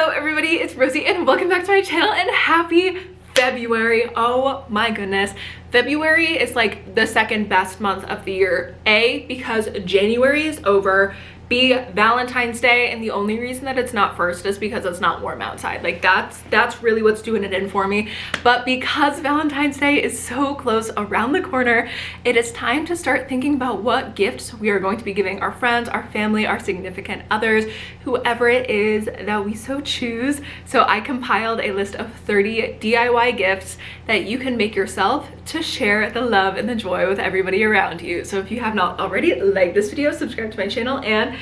Hello everybody, it's Rosie and welcome back to my channel and happy February. Oh my goodness. February is like the second best month of the year. A, because January is over. B, Valentine's Day, and the only reason that it's not first is because it's not warm outside. Like that's really what's doing it in for me. But because Valentine's Day is so close around the corner, it is time to start thinking about what gifts we are going to be giving our friends, our family, our significant others, whoever it is that we so choose. So I compiled a list of 30 DIY gifts that you can make yourself to share the love and the joy with everybody around you. So if you have not already, like this video, subscribe to my channel, and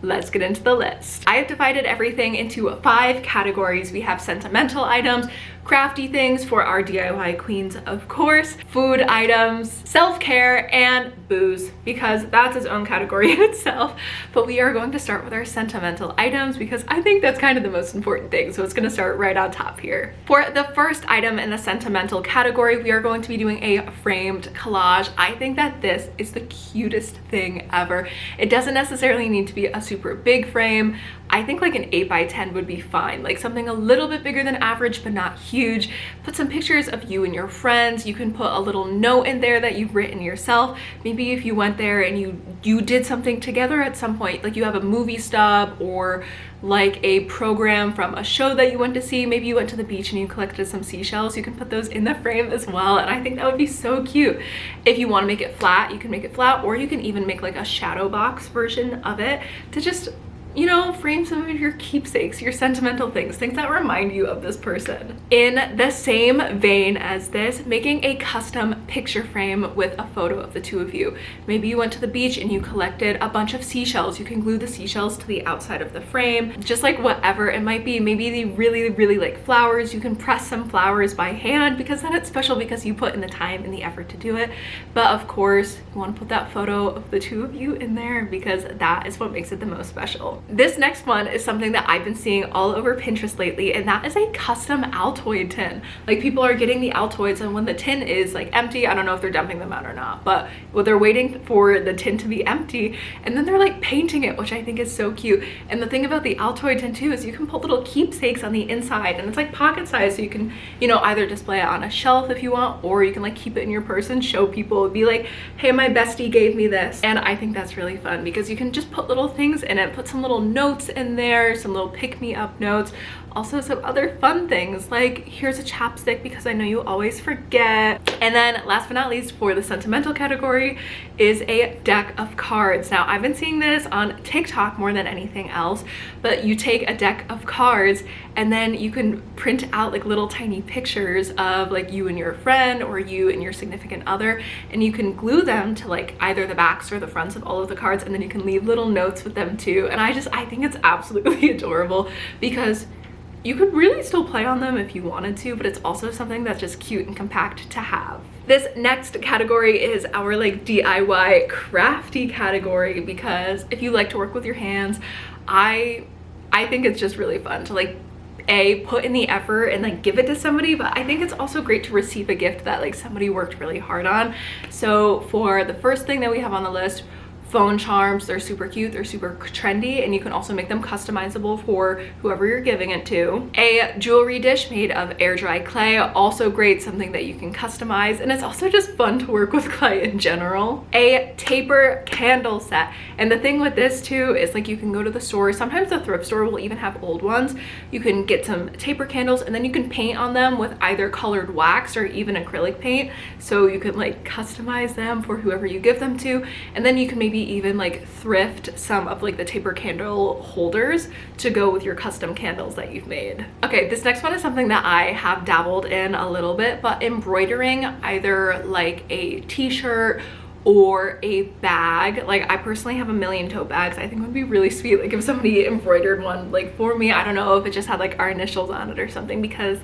let's get into the list. I have divided everything into 5 categories. We have sentimental items, crafty things for our DIY queens, of course, food items, self-care, and booze, because that's its own category in itself. But we are going to start with our sentimental items because I think that's kind of the most important thing. So it's going to start right on top here. For the first item in the sentimental category, we are going to be doing a framed collage. I think that this is the cutest thing ever. It doesn't necessarily need to be a super big frame. I think like an 8x10 would be fine, like something a little bit bigger than average but not huge. Put some pictures of you and your friends. You can put a little note in there that you've written yourself. Maybe if you went there and you did something together at some point, like you have a movie stub or like a program from a show that you went to see. Maybe you went to the beach and you collected some seashells. You can put those in the frame as well, and I think that would be so cute. If you want to make it flat, you can make it flat, or you can even make like a shadow box version of it to just, you know, frame some of your keepsakes, your sentimental things that remind you of this person. In the same vein as this, making a custom picture frame with a photo of the two of you. Maybe you went to the beach and you collected a bunch of seashells. You can glue the seashells to the outside of the frame, just like whatever it might be. Maybe they really like flowers. You can press some flowers by hand because then it's special because you put in the time and the effort to do it. But of course, you want to put that photo of the two of you in there because that is what makes it the most special. This next one is something that I've been seeing all over Pinterest lately, and that is a custom Altoid tin. Like, people are getting the Altoids, and when the tin is like empty, I don't know if they're dumping them out or not, but well, they're waiting for the tin to be empty, and then they're like painting it, which I think is so cute. And the thing about the Altoid tin too is you can put little keepsakes on the inside, and it's like pocket size, so you can, you know, either display it on a shelf if you want, or you can like keep it in your purse and show people, be like, hey, my bestie gave me this. And I think that's really fun because you can just put little things in it, put some little notes in there, some little pick-me-up notes, also some other fun things like here's a chapstick because I know you always forget. And then last but not least, for the sentimental category, is a deck of cards. Now, I've been seeing this on TikTok more than anything else, but you take a deck of cards and then you can print out like little tiny pictures of like you and your friend or you and your significant other, and you can glue them to like either the backs or the fronts of all of the cards, and then you can leave little notes with them too. And I think it's absolutely adorable because you could really still play on them if you wanted to, but it's also something that's just cute and compact to have. This next category is our like DIY crafty category, because if you like to work with your hands, I think it's just really fun to like put in the effort and like give it to somebody, but I think it's also great to receive a gift that like somebody worked really hard on. So for the first thing that we have on the list, phone charms. They're super cute, they're super trendy, and you can also make them customizable for whoever you're giving it to. A jewelry dish made of air dry clay, also great, something that you can customize, and it's also just fun to work with clay in general. A taper candle set, and the thing with this too is like you can go to the store, sometimes the thrift store will even have old ones. You can get some taper candles and then you can paint on them with either colored wax or even acrylic paint, so you can like customize them for whoever you give them to, and then you can maybe even like thrift some of like the taper candle holders to go with your custom candles that you've made. Okay, this next one is something that I have dabbled in a little bit, but embroidering either like a t-shirt or a bag. Like, I personally have a million tote bags. I think it would be really sweet like if somebody embroidered one like for me. I don't know if it just had like our initials on it or something, because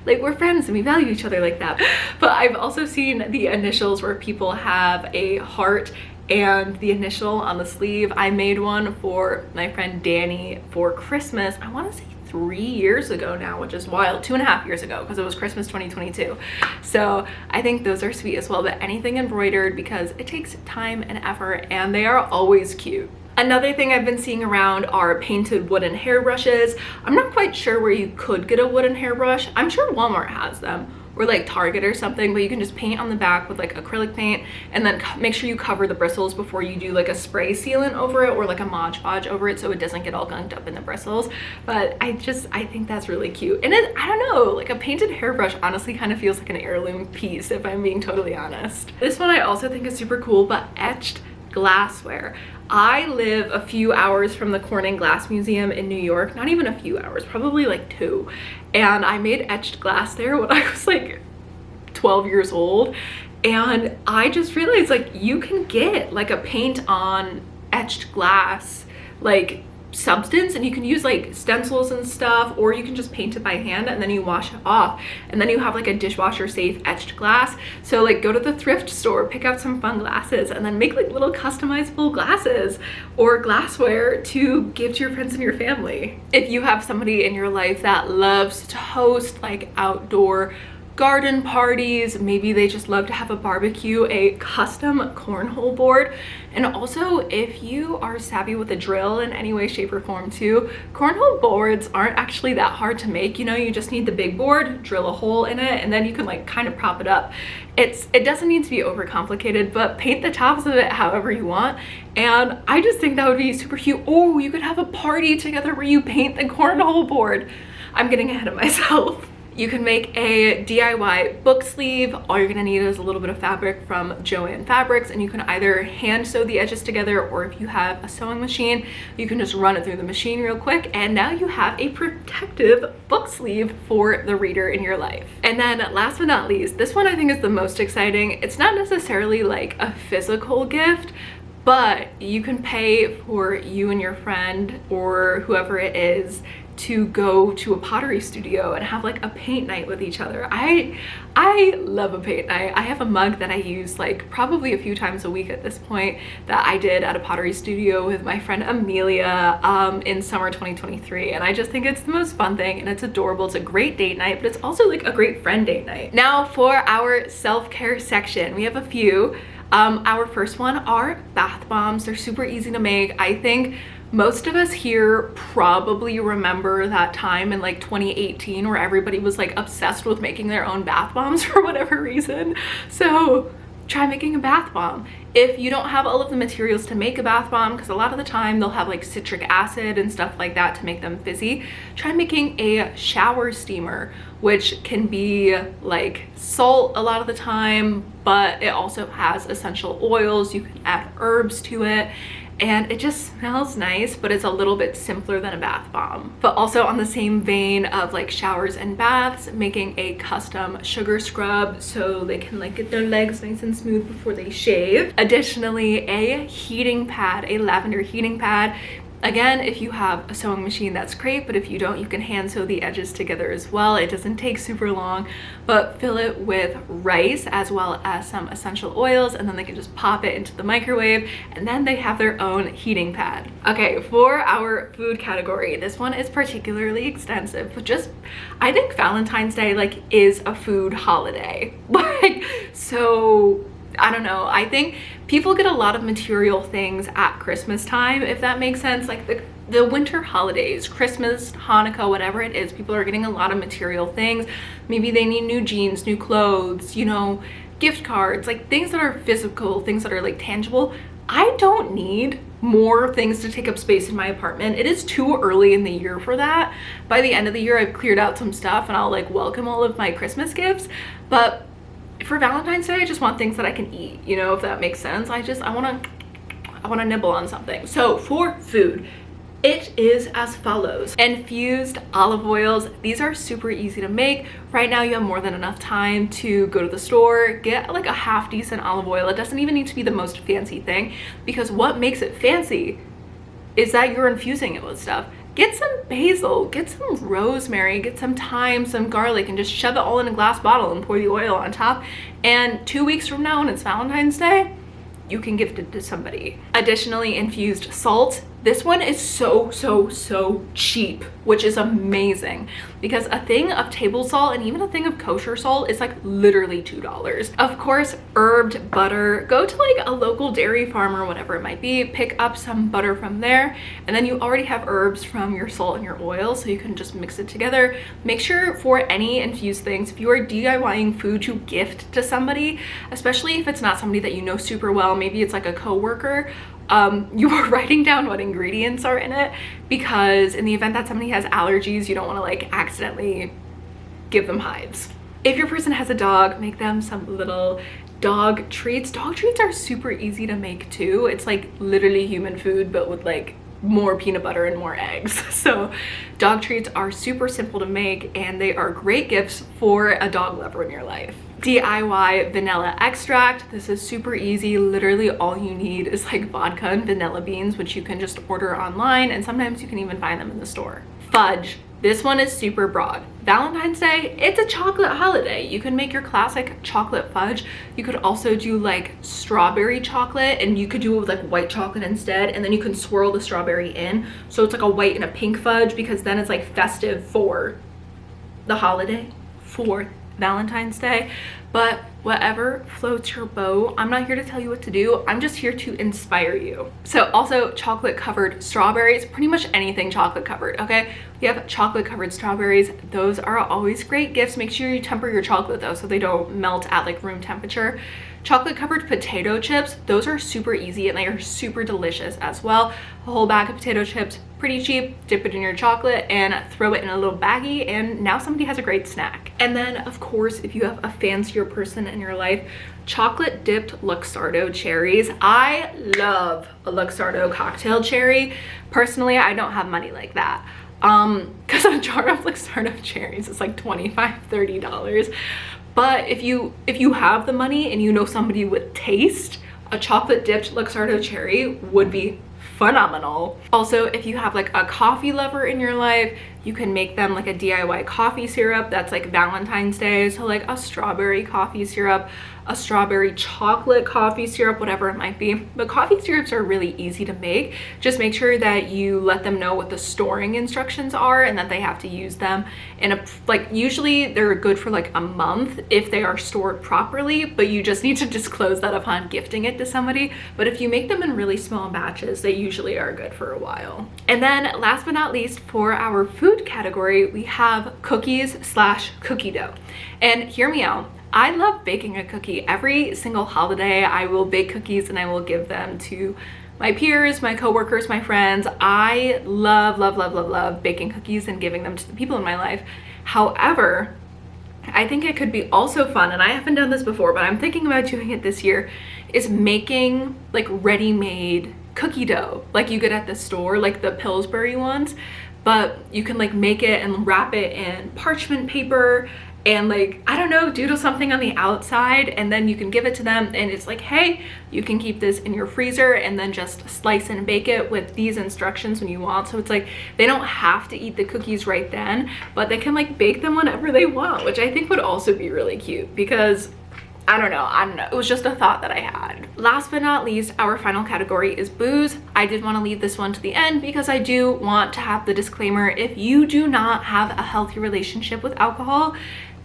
like we're friends and we value each other like that. But I've also seen the initials where people have a heart and the initial on the sleeve. I made one for my friend Danny for Christmas, I want to say 3 years ago now, which is wild. 2.5 years ago, because it was Christmas 2022. So I think those are sweet as well. But anything embroidered, because it takes time and effort and they are always cute. Another thing I've been seeing around are painted wooden hairbrushes. I'm not quite sure where you could get a wooden hairbrush. I'm sure Walmart has them, or like Target or something, but you can just paint on the back with like acrylic paint and then make sure you cover the bristles before you do like a spray sealant over it or like a Mod Podge over it so it doesn't get all gunked up in the bristles. But I think that's really cute. And I don't know, like a painted hairbrush honestly kind of feels like an heirloom piece, if I'm being totally honest. This one I also think is super cool, but etched glassware. I live a few hours from the Corning Glass Museum in New York, not even a few hours, probably like 2. And I made etched glass there when I was like 12 years old. And I just realized like you can get like a paint on etched glass like substance, and you can use like stencils and stuff, or you can just paint it by hand and then you wash it off, and then you have like a dishwasher safe etched glass. So like go to the thrift store, pick out some fun glasses, and then make like little customizable glasses or glassware to give to your friends and your family. If you have somebody in your life that loves to host like outdoor garden parties, maybe they just love to have a barbecue, a custom cornhole board. And also if you are savvy with a drill in any way, shape, or form too, cornhole boards aren't actually that hard to make. You know, you just need the big board, drill a hole in it, and then you can like kind of prop it up. It doesn't need to be overcomplicated, but paint the tops of it however you want. And I just think that would be super cute. Oh, you could have a party together where you paint the cornhole board. I'm getting ahead of myself. You can make a DIY book sleeve. All you're gonna need is a little bit of fabric from Joann Fabrics, and you can either hand sew the edges together, or if you have a sewing machine, you can just run it through the machine real quick, and now you have a protective book sleeve for the reader in your life. And then last but not least, this one I think is the most exciting. It's not necessarily like a physical gift, but you can pay for you and your friend or whoever it is to go to a pottery studio and have like a paint night with each other. I love a paint night. I have a mug that I use like probably a few times a week at this point that I did at a pottery studio with my friend Amelia in summer 2023, and I just think it's the most fun thing, and it's adorable. It's a great date night, but it's also like a great friend date night. Now for our self-care section, we have a few. Our first one are bath bombs. They're super easy to make. I think most of us here probably remember that time in like 2018 where everybody was like obsessed with making their own bath bombs for whatever reason. So try making a bath bomb. If you don't have all of the materials to make a bath bomb, because a lot of the time they'll have like citric acid and stuff like that to make them fizzy, try making a shower steamer, which can be like salt a lot of the time, but it also has essential oils. You can add herbs to it, and it just smells nice, but it's a little bit simpler than a bath bomb. But also on the same vein of like showers and baths, making a custom sugar scrub so they can like get their legs nice and smooth before they shave. Additionally, a heating pad, a lavender heating pad. Again, if you have a sewing machine, that's great, but if you don't, you can hand sew the edges together as well. It doesn't take super long, but fill it with rice as well as some essential oils, and then they can just pop it into the microwave, and then they have their own heating pad. Okay, for our food category, this one is particularly extensive, but just, I think Valentine's Day like is a food holiday. Like, so I don't know, I think people get a lot of material things at Christmas time, if that makes sense. Like the winter holidays, Christmas, Hanukkah, whatever it is, people are getting a lot of material things. Maybe they need new jeans, new clothes, you know, gift cards, like things that are physical, things that are like tangible. I don't need more things to take up space in my apartment. It is too early in the year for that. By the end of the year, I've cleared out some stuff and I'll like welcome all of my Christmas gifts. But for Valentine's Day, I just want things that I can eat, you know, if that makes sense. I want to nibble on something. So for food, it is as follows. Infused olive oils. These are super easy to make. Right now you have more than enough time to go to the store, get like a half decent olive oil. It doesn't even need to be the most fancy thing, because what makes it fancy is that you're infusing it with stuff. Get some basil, get some rosemary, get some thyme, some garlic, and just shove it all in a glass bottle and pour the oil on top. And 2 weeks from now, when it's Valentine's Day, you can gift it to somebody. Additionally, infused salt. This one is so cheap, which is amazing because a thing of table salt and even a thing of kosher salt is like literally $2. Of course, herbed butter, go to like a local dairy farm or whatever it might be, pick up some butter from there, and then you already have herbs from your salt and your oil, so you can just mix it together. Make sure for any infused things, if you are DIYing food to gift to somebody, especially if it's not somebody that you know super well, maybe it's like a coworker, you are writing down what ingredients are in it, because in the event that somebody has allergies, you don't want to like accidentally give them hives. If your person has a dog, make them some little dog treats. Dog treats are super easy to make too. It's like literally human food, but with like more peanut butter and more eggs. So dog treats are super simple to make, and they are great gifts for a dog lover in your life. DIY vanilla extract. This is super easy. Literally all you need is like vodka and vanilla beans, which you can just order online, and sometimes you can even find them in the store. Fudge. This one is super broad. Valentine's Day, it's a chocolate holiday. You can make your classic chocolate fudge. You could also do like strawberry chocolate, and you could do it with like white chocolate instead, and then you can swirl the strawberry in. So it's like a white and a pink fudge, because then it's like festive for the holiday, for Valentine's Day. But whatever floats your boat. I'm not here to tell you what to do. I'm just here to inspire you. So also chocolate covered strawberries, pretty much anything chocolate covered, okay? We have chocolate covered strawberries. Those are always great gifts. Make sure you temper your chocolate though, so they don't melt at like room temperature. Chocolate covered potato chips, those are super easy and they are super delicious as well. A whole bag of potato chips, pretty cheap. Dip it in your chocolate and throw it in a little baggie, and now somebody has a great snack. And then of course, if you have a fancier person in your life, chocolate dipped Luxardo cherries. I love a Luxardo cocktail cherry. Personally, I don't have money like that, because a jar of Luxardo cherries is like $25–30. But if you have the money and you know somebody with taste, a chocolate dipped Luxardo cherry would be phenomenal. Also, if you have like a coffee lover in your life, you can make them like a DIY coffee syrup that's like Valentine's Day. So like a strawberry coffee syrup, a strawberry chocolate coffee syrup, whatever it might be. But coffee syrups are really easy to make. Just make sure that you let them know what the storing instructions are and that they have to use them in a, like, usually they're good for like a month if they are stored properly, but you just need to disclose that upon gifting it to somebody. But if you make them in really small batches, they usually are good for a while. And then last but not least, for our food category, we have cookies / cookie dough. And hear me out. I love baking a cookie. Every single holiday, I will bake cookies and I will give them to my peers, my coworkers, my friends. I love baking cookies and giving them to the people in my life. However, I think it could be also fun, and I haven't done this before, but I'm thinking about doing it this year, is making like ready-made cookie dough like you get at the store, like the Pillsbury ones. But you can like make it and wrap it in parchment paper and like, I don't know, doodle something on the outside, and then you can give it to them and it's like, hey, you can keep this in your freezer and then just slice and bake it with these instructions when you want. So it's like they don't have to eat the cookies right then, but they can like bake them whenever they want, which I think would also be really cute, because I don't know, it was just a thought that I had. Last but not least, our final category is booze. I did want to leave this one to the end because I do want to have the disclaimer: if you do not have a healthy relationship with alcohol,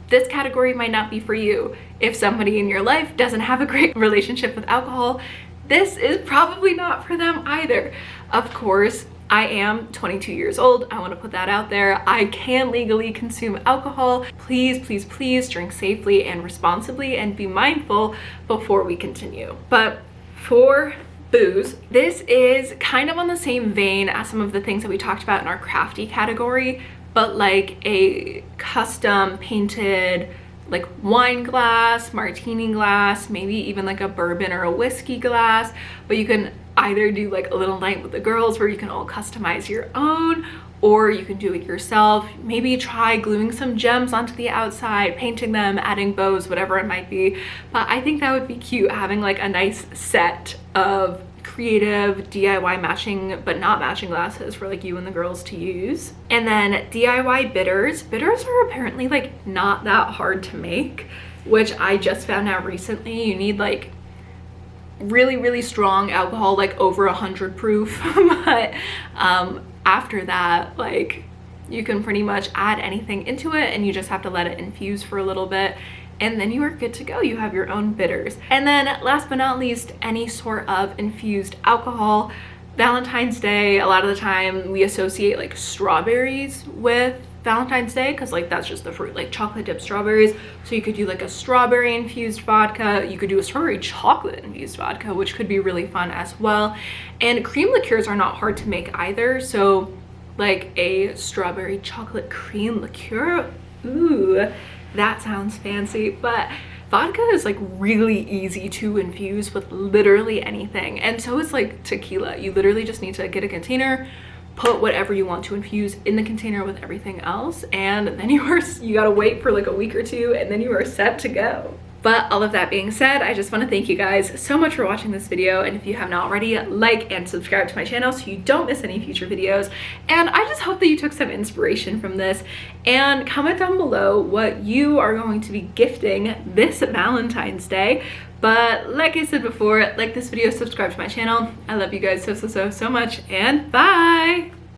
this category might not be for you. If somebody in your life doesn't have a great relationship with alcohol, this is probably not for them either. Of course, I am 22 years old. I want to put that out there. I can legally consume alcohol. Please, please, please drink safely and responsibly and be mindful before we continue. But for booze, this is kind of on the same vein as some of the things that we talked about in our crafty category, but like a custom painted like wine glass, martini glass, maybe even like a bourbon or a whiskey glass. But you can either do like a little night with the girls where you can all customize your own, or you can do it yourself. Maybe try gluing some gems onto the outside, painting them, adding bows, whatever it might be. But I think that would be cute, having like a nice set of creative DIY matching but not matching glasses for like you and the girls to use. And then DIY bitters. Bitters are apparently like not that hard to make, which I just found out recently. You need like really, really strong alcohol, like over 100 proof. But after that, like, you can pretty much add anything into it and you just have to let it infuse for a little bit, and then you are good to go. You have your own bitters. And then last but not least, any sort of infused alcohol. Valentine's Day, a lot of the time we associate like strawberries with Valentine's Day, because like that's just the fruit, like chocolate dipped strawberries. So you could do like a strawberry infused vodka, you could do a strawberry chocolate infused vodka, which could be really fun as well. And cream liqueurs are not hard to make either, so like a strawberry chocolate cream liqueur, ooh, that sounds fancy. But vodka is like really easy to infuse with literally anything, and so is like tequila. You literally just need to get a container, put whatever you want to infuse in the container with everything else, and then you gotta wait for like a week or two, and then you are set to go. But all of that being said, I just want to thank you guys so much for watching this video, and if you have not already, like and subscribe to my channel so you don't miss any future videos. And I just hope that you took some inspiration from this, and comment down below what you are going to be gifting this Valentine's Day. But like I said before, like this video, subscribe to my channel. I love you guys so much, and bye!